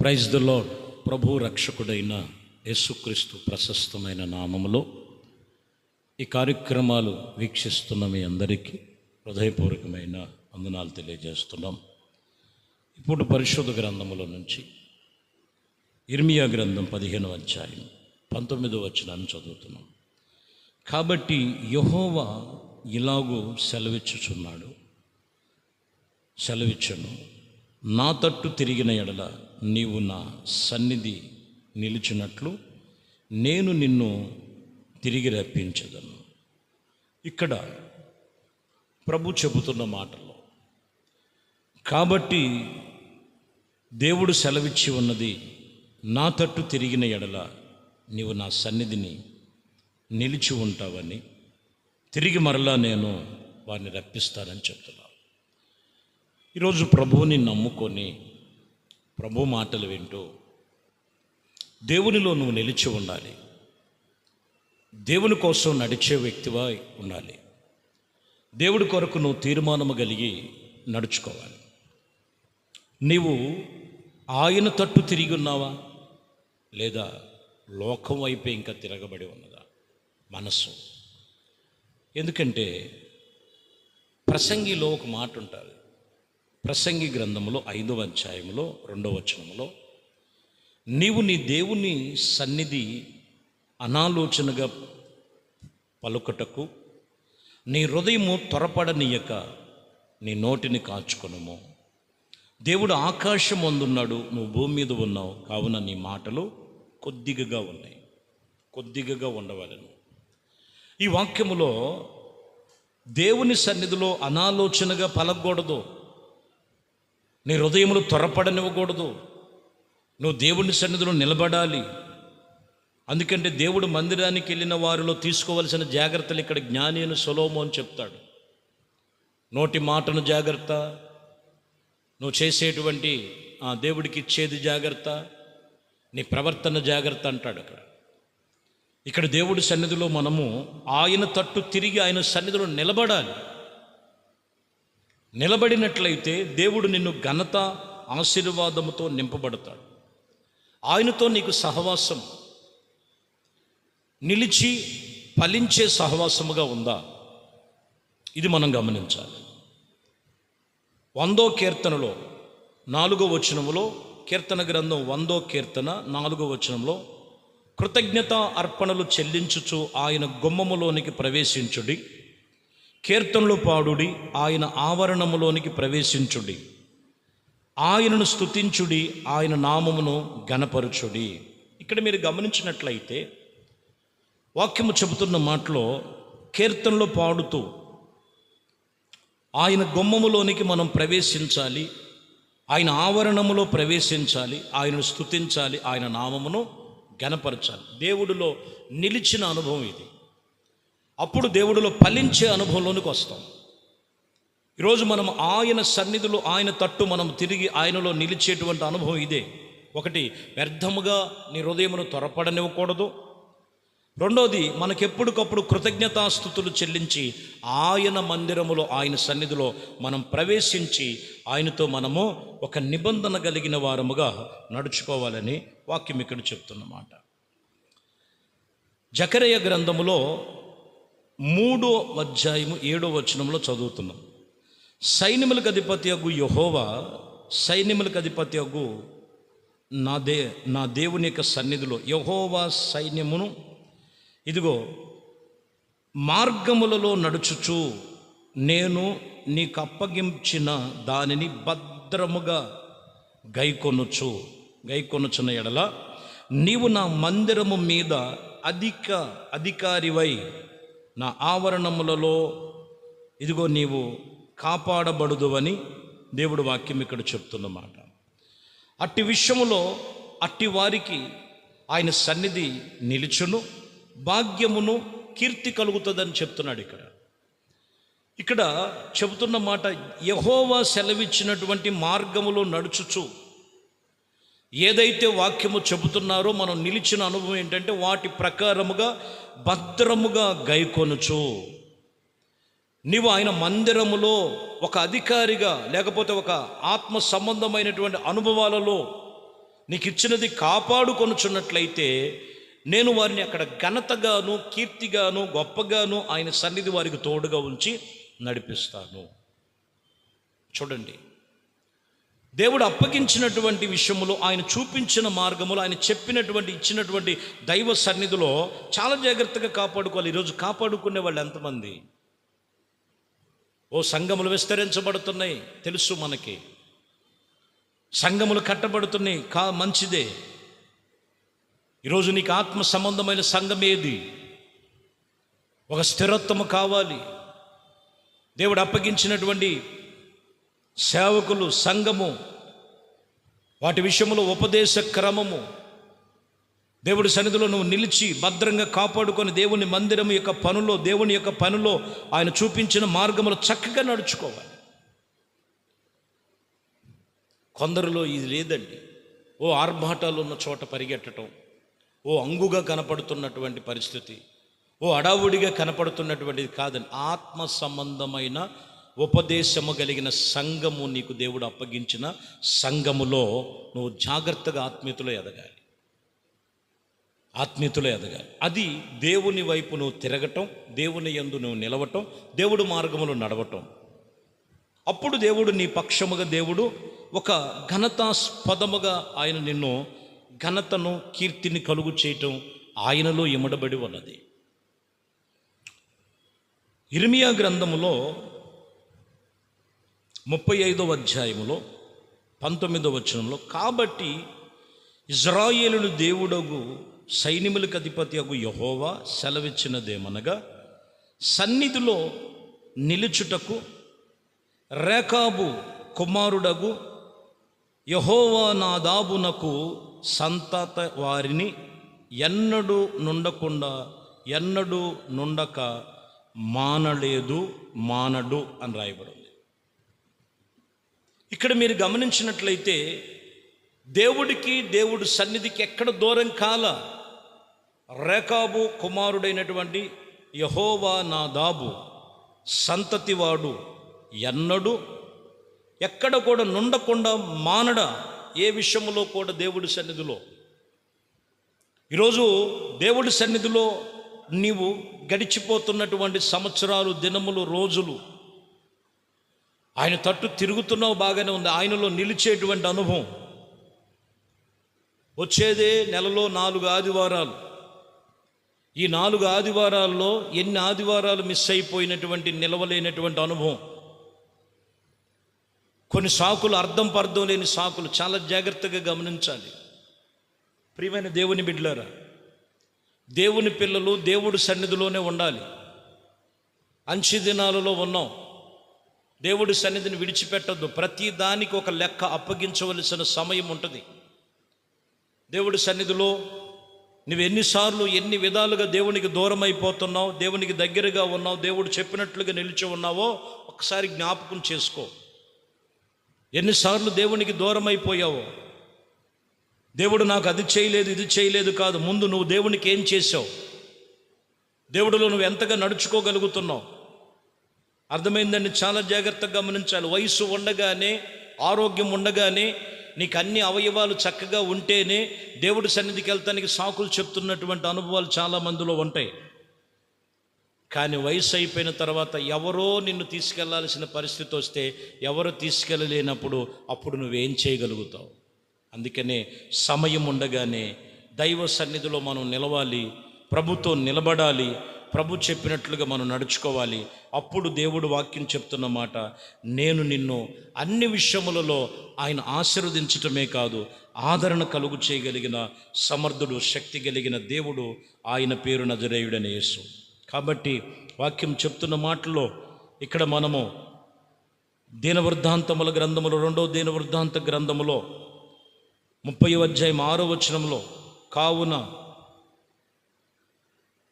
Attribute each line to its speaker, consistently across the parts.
Speaker 1: Praise the lord. ప్రభు రక్షకుడైన యేసుక్రీస్తు ప్రశస్తమైన నామములో ఈ కార్యక్రమాలు వీక్షిస్తున్న మీ అందరికీ హృదయపూర్వకమైన వందనాలు తెలియజేస్తున్నాం. ఇప్పుడు పరిశుద్ధ గ్రంథములో నుంచి ఇర్మియా గ్రంథం 15వ అధ్యాయం 19వ వచనాన్ని చదువుతున్నాం. కాబట్టి యెహోవా ఇలాగూ సెలవిచ్చును, నా తట్టు తిరిగిన ఎడల నీవు నా సన్నిధి నిలిచినట్లు నేను నిన్ను తిరిగి రప్పించదను. ఇక్కడ ప్రభు చెబుతున్న మాటల్లో కాబట్టి దేవుడు సెలవిచ్చి ఉన్నది, నా తట్టు తిరిగిన ఎడల నీవు నా సన్నిధిని నిలిచి ఉంటావని, తిరిగి మరలా నేను వారిని రప్పిస్తానని చెప్తున్నాను. ఈరోజు ప్రభువుని నమ్ముకొని ప్రభు మాటలు వింటూ దేవునిలో నువ్వు నిలిచి ఉండాలి. దేవుని కోసం నడిచే వ్యక్తివా ఉండాలి. దేవుడి కొరకు నువ్వు తీర్మానము కలిగి నడుచుకోవాలి. నీవు ఆయన తట్టు తిరిగి ఉన్నావా, లేదా లోకం వైపే ఇంకా తిరగబడి ఉన్నదా మనస్సు? ఎందుకంటే ప్రసంగిలో ఒక మాట ఉంటుంది. ప్రసంగి గ్రంథములో 5వ అధ్యాయంలో 2వ వచనములో, నీవు నీ దేవుని సన్నిధి అనాలోచనగా పలుకటకు నీ హృదయము త్వరపడనీయక నీ నోటిని కాచుకొనుము. దేవుడు ఆకాశం అందున్నాడు, నువ్వు భూమి మీద ఉన్నావు, కావున నీ మాటలు కొద్దిగా ఉన్నాయి, కొద్దిగా ఉండవలను. ఈ వాక్యములో దేవుని సన్నిధిలో అనాలోచనగా పలకూడదు, నీ హృదయములు త్వరపడనివ్వకూడదు. నువ్వు దేవుని సన్నిధిలో నిలబడాలి. అందుకంటే దేవుడు మందిరానికి వెళ్ళిన వారిలో తీసుకోవలసిన జాగ్రత్తలు ఇక్కడ జ్ఞాని అయిన సొలొమోను చెప్తాడు. నోటి మాటను జాగ్రత్త, నువ్వు చేసేటువంటి దేవుడికి ఇచ్చేది జాగ్రత్త, నీ ప్రవర్తన జాగ్రత్త అంటాడు. ఇక్కడ దేవుడి సన్నిధిలో మనము ఆయన తట్టు తిరిగి ఆయన సన్నిధిలో నిలబడాలి. నిలబడినట్లయితే దేవుడు నిన్ను ఘనత ఆశీర్వాదముతో నింపబడతాడు. ఆయనతో నీకు సహవాసం నిలిచి ఫలించే సహవాసముగా ఉందా, ఇది మనం గమనించాలి. 100వ కీర్తనలో 4వ వచనములో, కీర్తన గ్రంథం 100వ కీర్తన 4వ వచనంలో, కృతజ్ఞత అర్పణలు చెల్లించుచు ఆయన గుమ్మములోనికి ప్రవేశించుడి, కీర్తనలు పాడుడి, ఆయన ఆవరణములోనికి ప్రవేశించుడి, ఆయనను స్తుతించుడి, ఆయన నామమును ఘనపరచుడి. ఇక్కడ మీరు గమనించినట్లయితే వాక్యము చెబుతున్న మాటలో కీర్తనలు పాడుతూ ఆయన గుమ్మములోనికి మనం ప్రవేశించాలి, ఆయన ఆవరణములో ప్రవేశించాలి, ఆయనను స్తుతించాలి, ఆయన నామమును ఘనపరచాలి. దేవుడిలో నిలిచిన అనుభవం ఇది. అప్పుడు దేవుడిలో ఫలించే అనుభవంలోనికి వస్తాం. ఈరోజు మనం ఆయన సన్నిధిలో ఆయన తట్టు మనం తిరిగి ఆయనలో నిలిచేటువంటి అనుభవం ఇదే. ఒకటి, వ్యర్థముగా నీ హృదయమును త్వరపడనివ్వకూడదు. రెండోది, మనకెప్పటికప్పుడు కృతజ్ఞతాస్తుతులు చెల్లించి ఆయన మందిరములో ఆయన సన్నిధిలో మనం ప్రవేశించి ఆయనతో మనము ఒక నిబంధన కలిగిన వారముగా నడుచుకోవాలని వాక్యం ఇక్కడ చెప్తున్నమాట. జకరియా గ్రంథములో 3వ అధ్యాయము 7వ వచనంలో చదువుతున్నాం. సైన్యములకు అధిపతి అగు యెహోవా, సైన్యములకు అధిపతి అగు నా దేవుని యొక్క సన్నిధిలో యెహోవా సైన్యమును ఇదిగో మార్గములలో నడుచుచు నేను నీకు అప్పగించిన దానిని భద్రముగా గైకొనుచున్న ఎడల నీవు నా మందిరము మీద అధికారివై నా ఆవరణములలో ఇదిగో నీవు కాపాడబడుదువని దేవుడు వాక్యం ఇక్కడ చెప్తున్నమాట. అట్టి విషయములో అట్టి వారికి ఆయన సన్నిధి నిలుచును, భాగ్యమును కీర్తి కలుగుతుందని చెప్తున్నాడు. ఇక్కడ చెబుతున్న మాట, యెహోవా సెలవిచ్చినటువంటి మార్గములో నడుచుచు ఏదైతే వాక్యము చెబుతున్నారో మనం నిలిచిన అనుభవం ఏంటంటే వాటి ప్రకారముగా భద్రముగా గైకొనుచు నీవు ఆయన మందిరములో ఒక అధికారిగా లేకపోతే ఒక ఆత్మ సంబంధమైనటువంటి అనుభవాలలో నీకు ఇచ్చినది కాపాడుకొనుచున్నట్లయితే నేను వారిని అక్కడ ఘనతగాను, కీర్తిగాను, గొప్పగాను ఆయన సన్నిధి వారికి తోడుగా ఉంచి నడిపిస్తాను. చూడండి, దేవుడు అప్పగించినటువంటి విషయములో, ఆయన చూపించిన మార్గములో, ఆయన చెప్పినటువంటి ఇచ్చినటువంటి దైవ సన్నిధిలో చాలా జాగ్రత్తగా కాపాడుకోవాలి. ఈరోజు కాపాడుకునే వాళ్ళు ఎంతమంది? సంఘములు విస్తరించబడుతున్నాయి, తెలుసు మనకి. సంఘములు కట్టబడుతున్నాయి, మంచిదే. ఈరోజు నీకు ఆత్మ సంబంధమైన సంఘం ఏది? ఒక స్థిరత్వము కావాలి. దేవుడు అప్పగించినటువంటి సేవకులు, సంఘము, వాటి విషయంలో ఉపదేశ క్రమము, దేవుడి సన్నిధిలో నువ్వు నిలిచి భద్రంగా కాపాడుకొని దేవుని మందిరం యొక్క పనులో, దేవుని యొక్క పనిలో ఆయన చూపించిన మార్గములో చక్కగా నడుచుకోవాలి. కొందరిలో ఇది లేదండి. ఆర్భాటాలు ఉన్న చోట పరిగెట్టడం, అంగుగా కనపడుతున్నటువంటి పరిస్థితి, అడావుడిగా కనపడుతున్నటువంటిది కాదని ఆత్మ సంబంధమైన ఉపదేశము కలిగిన సంఘము నీకు దేవుడు అప్పగించిన సంఘములో నువ్వు జాగ్రత్తగా ఆత్మీయతలో ఎదగాలి. అది దేవుని వైపు నువ్వు తిరగటం, దేవుని యందు నువ్వు నిలవటం, దేవుడు మార్గములో నడవటం. అప్పుడు దేవుడు నీ పక్షముగా, దేవుడు ఒక ఘనతాస్పదముగా ఆయన నిన్ను ఘనతను, కీర్తిని కలుగు చేయటం ఆయనలో ఇమడబడి ఉన్నది. ఇర్మియా గ్రంథములో 35వ అధ్యాయములో 19వ వచనంలో, కాబట్టి ఇజ్రాయేలును దేవుడగు సైన్యములకు అధిపతి అగు యెహోవా సెలవిచ్చినదేమనగా, సన్నిధిలో నిలుచుటకు రేకాబు కుమారుడగు యెహోవానాదాబునకు సంతత వారిని ఎన్నడూ నుండక మానడు అని రాయబడింది. ఇక్కడ మీరు గమనించినట్లయితే దేవుడు సన్నిధికి ఎక్కడ దూరం కాల. రేకాబు కుమారుడైనటువంటి యెహోవానాదాబు సంతతివాడు ఎన్నడూ ఎక్కడ కూడా నుండకుండా మానడ, ఏ విషయంలో కూడా దేవుడి సన్నిధిలో. ఈరోజు దేవుడి సన్నిధిలో నీవు గడిచిపోతున్నటువంటి సంవత్సరాలు, దినములు, రోజులు ఆయన తట్టు తిరుగుతున్నావు, బాగానే ఉంది. ఆయనలో నిలిచేటువంటి అనుభవం వచ్చేదే నెలలో 4 ఆదివారాలు. ఈ 4 ఆదివారాల్లో ఎన్ని ఆదివారాలు మిస్ అయిపోయినటువంటి, నిలవలేనటువంటి అనుభవం. కొన్ని సాకులు, అర్థం పర్థం లేని సాకులు, చాలా జాగ్రత్తగా గమనించాలి. ప్రియమైన దేవుని బిడ్డలారా, దేవుని పిల్లలు దేవుడి సన్నిధిలోనే ఉండాలి. అంచె దినాలలో ఉన్నాం. దేవుడి సన్నిధిని విడిచిపెట్టద్దు. ప్రతి దానికి ఒక లెక్క అప్పగించవలసిన సమయం ఉంటుంది. దేవుడి సన్నిధిలో నువ్వు ఎన్నిసార్లు, ఎన్ని విధాలుగా దేవునికి దూరం అయిపోతున్నావు, దేవునికి దగ్గరగా ఉన్నావు, దేవుడు చెప్పినట్లుగా నిలిచి ఉన్నావో ఒకసారి జ్ఞాపకం చేసుకో. ఎన్నిసార్లు దేవునికి దూరం అయిపోయావో. దేవుడు నాకు అది చేయలేదు, ఇది చేయలేదు కాదు, ముందు నువ్వు దేవునికి ఏం చేసావు, దేవుడిలో నువ్వు ఎంతగా నడుచుకోగలుగుతున్నావు. అర్థమైందండి? చాలా జాగ్రత్తగా గమనించాలి. వయసు ఉండగానే, ఆరోగ్యం ఉండగానే, నీకు అన్ని అవయవాలు చక్కగా ఉంటేనే దేవుడి సన్నిధికి వెళ్తానికి సాకులు చెప్తున్నటువంటి అనుభవాలు చాలా మందిలో ఉంటాయి. కానీ వయసు అయిపోయిన తర్వాత ఎవరో నిన్ను తీసుకెళ్లాల్సిన పరిస్థితి వస్తే, ఎవరో తీసుకెళ్ళలేనప్పుడు అప్పుడు నువ్వేం చేయగలుగుతావు? అందుకనే సమయం ఉండగానే దైవ సన్నిధిలో మనం నిలవాలి, ప్రభుతో నిలబడాలి, ప్రభు చెప్పినట్లుగా మనం నడుచుకోవాలి. అప్పుడు దేవుడు వాక్యం చెప్తున్న మాట, నేను నిన్ను అన్ని విషయములలో ఆయన ఆశీర్వదించటమే కాదు, ఆదరణ కలుగు చేయగలిగిన సమర్థుడు, శక్తి కలిగిన దేవుడు, ఆయన పేరు నజరేయుడైన యేసు. కాబట్టి వాక్యం చెప్తున్న మాటలో ఇక్కడ మనము దీనవృద్ధాంతముల గ్రంథములో, 2వ దీనవృద్ధాంత గ్రంథములో 30వ అధ్యాయం 6వ వచనంలో, కావున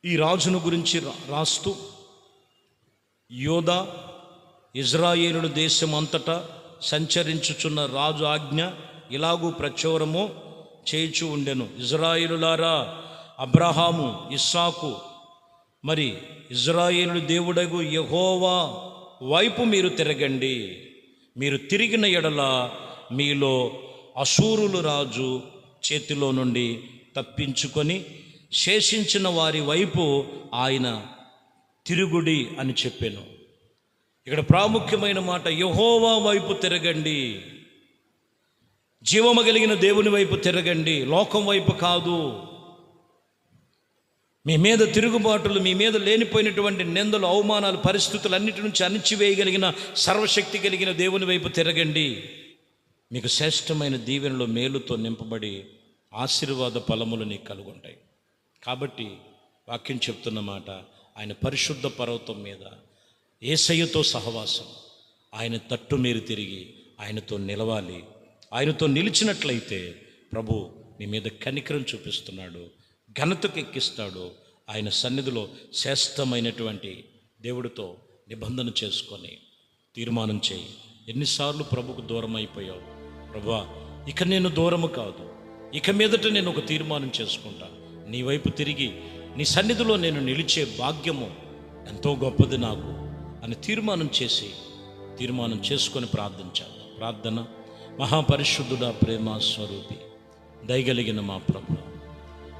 Speaker 1: ఈ రాజును గురించి రాస్తూ, యోధా ఇజ్రాయేలు దేశం అంతటా సంచరించుచున్న రాజు ఆజ్ఞ ఇలాగూ ప్రచురము చేయుచు ఉండెను. ఇజ్రాయేలులారా, అబ్రహాము, ఇస్సాకు, మరి ఇజ్రాయేలు దేవుడగు యెహోవా వైపు మీరు తిరగండి. మీరు తిరిగిన ఎడల మీలో అశూరులు రాజు చేతిలో నుండి తప్పించుకొని శేషించిన వారి వైపు ఆయన తిరుగుడి అని చెప్పాను. ఇక్కడ ప్రాముఖ్యమైన మాట, యెహోవా వైపు తిరగండి, జీవము కలిగిన దేవుని వైపు తిరగండి, లోకం వైపు కాదు. మీ మీద తిరుగుబాటులు, మీ మీద లేనిపోయినటువంటి నిందలు, అవమానాలు, పరిస్థితులు అన్నిటి నుంచి అణిచివేయగలిగిన సర్వశక్తి కలిగిన దేవుని వైపు తిరగండి. మీకు శ్రేష్టమైన దీవెనలో మేలుతో నింపబడి ఆశీర్వాద ఫలములు నీకు కలుగుంటాయి. కాబట్టి వాక్యం చెప్తున్న మాట, ఆయన పరిశుద్ధ పర్వతం మీద యేసయ్యతో సహవాసం, ఆయన తట్టు మీరు తిరిగి ఆయనతో నిలవాలి. ఆయనతో నిలిచినట్లయితే ప్రభు మీ మీద కనికరం చూపిస్తున్నాడు, ఘనతకు ఎక్కిస్తాడు. ఆయన సన్నిధిలో శ్రేష్టమైనటువంటి దేవుడితో నిబంధన చేసుకొని తీర్మానం చేయి. ఎన్నిసార్లు ప్రభుకు దూరం అయిపోయావు? ప్రభువా, ఇక నేను దూరము కాదు, ఇక మీదట నేను ఒక తీర్మానం చేసుకుంటా, నీ వైపు తిరిగి నీ సన్నిధిలో నేను నిలిచే భాగ్యము ఎంతో గొప్పది నాకు అని తీర్మానం చేసుకొని ప్రార్థించాలి. ప్రార్థన. మహాపరిశుద్ధుడా, ప్రేమ స్వరూపి, దయగలిగిన మా ప్రభు,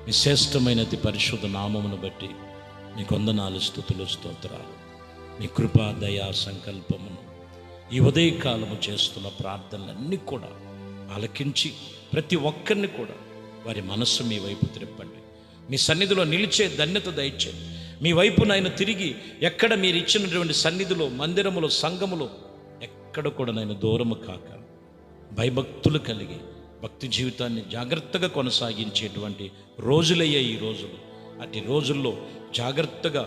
Speaker 1: మీ శ్రేష్టమైన అతి పరిశుద్ధ నామమును బట్టి మీకు వందనాలు, స్తుతులు, స్తోత్రాలు. మీ కృపా, దయా సంకల్పమును ఈ ఉదయకాలము చేస్తున్న ప్రార్థనలన్నీ కూడా ఆలకించి ప్రతి ఒక్కరిని కూడా వారి మనస్సు మీ వైపు త్రిప్పండి. మీ సన్నిధిలో నిలిచే ధన్యత దయచేయండి. మీ వైపు నాయన తిరిగి ఎక్కడ మీరు ఇచ్చినటువంటి సన్నిధిలో, మందిరములో, సంఘములో ఎక్కడ కూడా నాయన దూరము కాక భయభక్తులు కలిగి భక్తి జీవితాన్ని జాగ్రత్తగా కొనసాగించేటువంటి రోజులయ్యే ఈ రోజులు. అటు రోజుల్లో జాగ్రత్తగా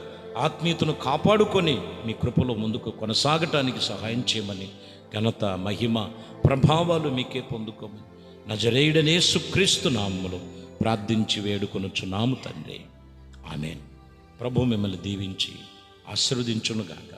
Speaker 1: ఆత్మీయతను కాపాడుకొని మీ కృపలో ముందుకు కొనసాగటానికి సహాయం చేయమని, ఘనత, మహిమ, ప్రభావాలు మీకే పొందుకోమని నజరేయుడనే యేసుక్రీస్తు నామములో ప్రార్థించి వేడుకొనుచున్నాము తండ్రి. ఆమేన్. ప్రభు మిమ్మల్ని దీవించి ఆశీర్వదించునుగాక.